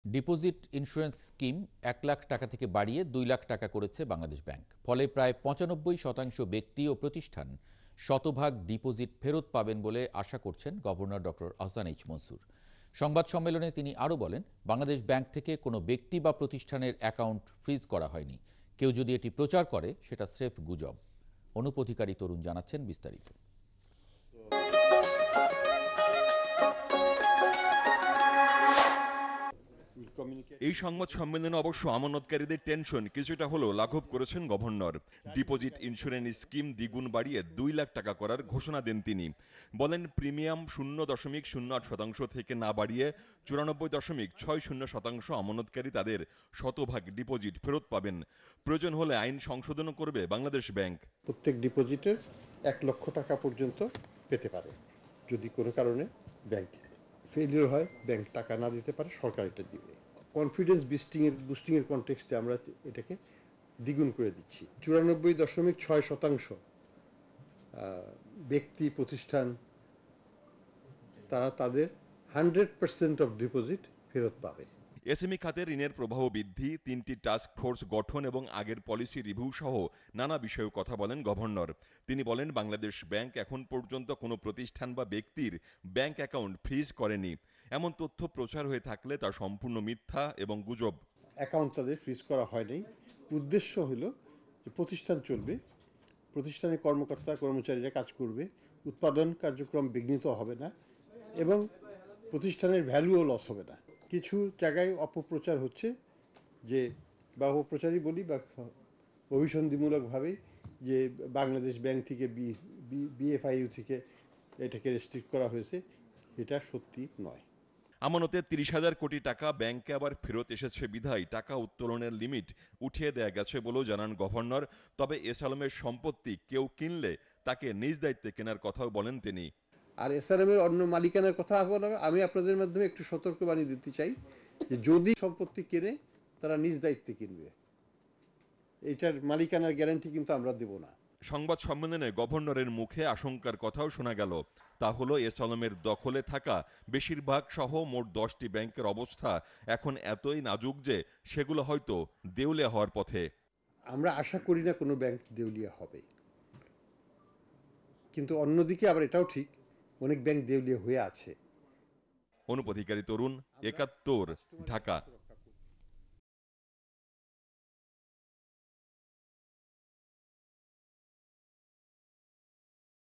Deposit insurance scheme ১ lakh টাকা থেকে বাড়িয়ে ২ লাখ টাকা করেছে বাংলাদেশ ব্যাংক। ফলে প্রায় ৯৫% ব্যক্তি ও প্রতিষ্ঠান শতভাগ ডিপোজিট ফেরত পাবেন বলে আশা করছেন governor doctor Ahsan H Mansur. সংবাদ সম্মেলনে তিনি আরও বলেন, বাংলাদেশ ব্যাংক থেকে কোনো ব্যক্তি বা প্রতিষ্ঠানের অ্যাকাউন্ট ফ্রিজ করা হয়নি। কেউ যদি এটি প্রচার করে সেটা স্রেফ গুজব। অনুপ অধিকারী তরুণ জানাচ্ছেন বিস্তারিত। এই সংবাদ সম্মেলনে অবশ্য আমানতকারীদের টেনশন কিছুটা হলেও লাঘব করেছেন গভর্নর। ডিপোজিট ইন্স্যুরেন্স স্কিম দ্বিগুণ বাড়িয়ে ২ লাখ টাকা করার ঘোষণা দেন তিনি। বলেন, প্রিমিয়াম ০.০৮% থেকে না বাড়িয়ে ৯৪.৬০% আমানতকারী তাদের শতভাগ ডিপোজিট ফেরত পাবেন। প্রয়োজন হলে আইন সংশোধনও করবে বাংলাদেশ ব্যাংক। প্রত্যেক ডিপোজিটের ১ লক্ষ টাকা পর্যন্ত পেতে পারে। যদি কোনো কারণে ব্যাংক ফেলিওর হয়, ব্যাংক টাকা না দিতে পারে, সরকার এটা দিবে। কনফিডেন্স বুস্টিংয়ের কনটেক্সটে আমরা এটাকে দ্বিগুণ করে দিচ্ছি। ৯৪.৬% ব্যক্তি প্রতিষ্ঠান তারা তাদের 100% অফ ডিপোজিট ফেরত পাবে। এসএমই খাতে ঋণের প্রবাহ বৃদ্ধি, ৩টি টাস্ক ফোর্স গঠন এবং আগের পলিসি রিভিউ সহ নানা বিষয়ে কথা বলেন গভর্নর। তিনি বলেন, বাংলাদেশ ব্যাংক এখন পর্যন্ত কোনো প্রতিষ্ঠান বা ব্যক্তির ব্যাংক অ্যাকাউন্ট ফ্রিজ করেনি। এমন তথ্য প্রচার হয়ে থাকলে তা সম্পূর্ণ মিথ্যা এবং গুজব। অ্যাকাউন্ট তাদের ফ্রিজ করা হয়নি। উদ্দেশ্য হলো যে প্রতিষ্ঠান চলবে, প্রতিষ্ঠানের কর্মকর্তা কর্মচারীরা কাজ করবে, উৎপাদন কার্যক্রম বিঘ্নিত হবে না এবং প্রতিষ্ঠানের ভ্যালুও লস হবে না। কিছু জায়গায় অপপ্রচার হচ্ছে, যে বা অপপ্রচারই বলি বা অভিসন্ধিমূলকভাবে, যে বাংলাদেশ ব্যাংক থেকে বিএফআইইউ থেকে এটাকে রেস্ট্রিক্ট করা হয়েছে। এটা সত্যি নয়। আমানতে ৩০,০০০ কোটি টাকা ব্যাংকে আবার ফেরত এসেছে বিধায় টাকা উত্তোলনের লিমিট উঠিয়ে দেয়া গেছে বলেও জানান গভর্নর। তবে এসআলমের সম্পত্তি কেউ কিনলে তাকে নিজ দায়িত্বে কেনার কথাও বলেন তিনি। আর এসআরএম এর অন্য মালিকানার কথা আমি আপনাদের মাধ্যমে একটু সতর্কবাণী দিতে চাই, যে যদি সম্পত্তি কেনে তারা নিজ দায়িত্বে কিনবে। এটার মালিকানার গ্যারান্টি কিন্তু আমরা দেব না। সংবাদ সম্মেলনে গভর্নরের মুখে আশঙ্কার কথাও শোনা গেল। তা হলো, এসআলমের দখলে থাকা বেশিরভাগ সহ মোট 10টি ব্যাংকের অবস্থা এখন এতই নাজুক যে সেগুলো হয়তো দেউলিয়া হওয়ার পথে। আমরা আশা করি না কোনো ব্যাংক দেউলিয়া হবে, কিন্তু অন্যদিকে আবার এটাও ঠিক, অনেক ব্যাংক দেউলিয়া হয়ে আছে। অনুপ অধিকারী তরুণ, ৭১, ঢাকা।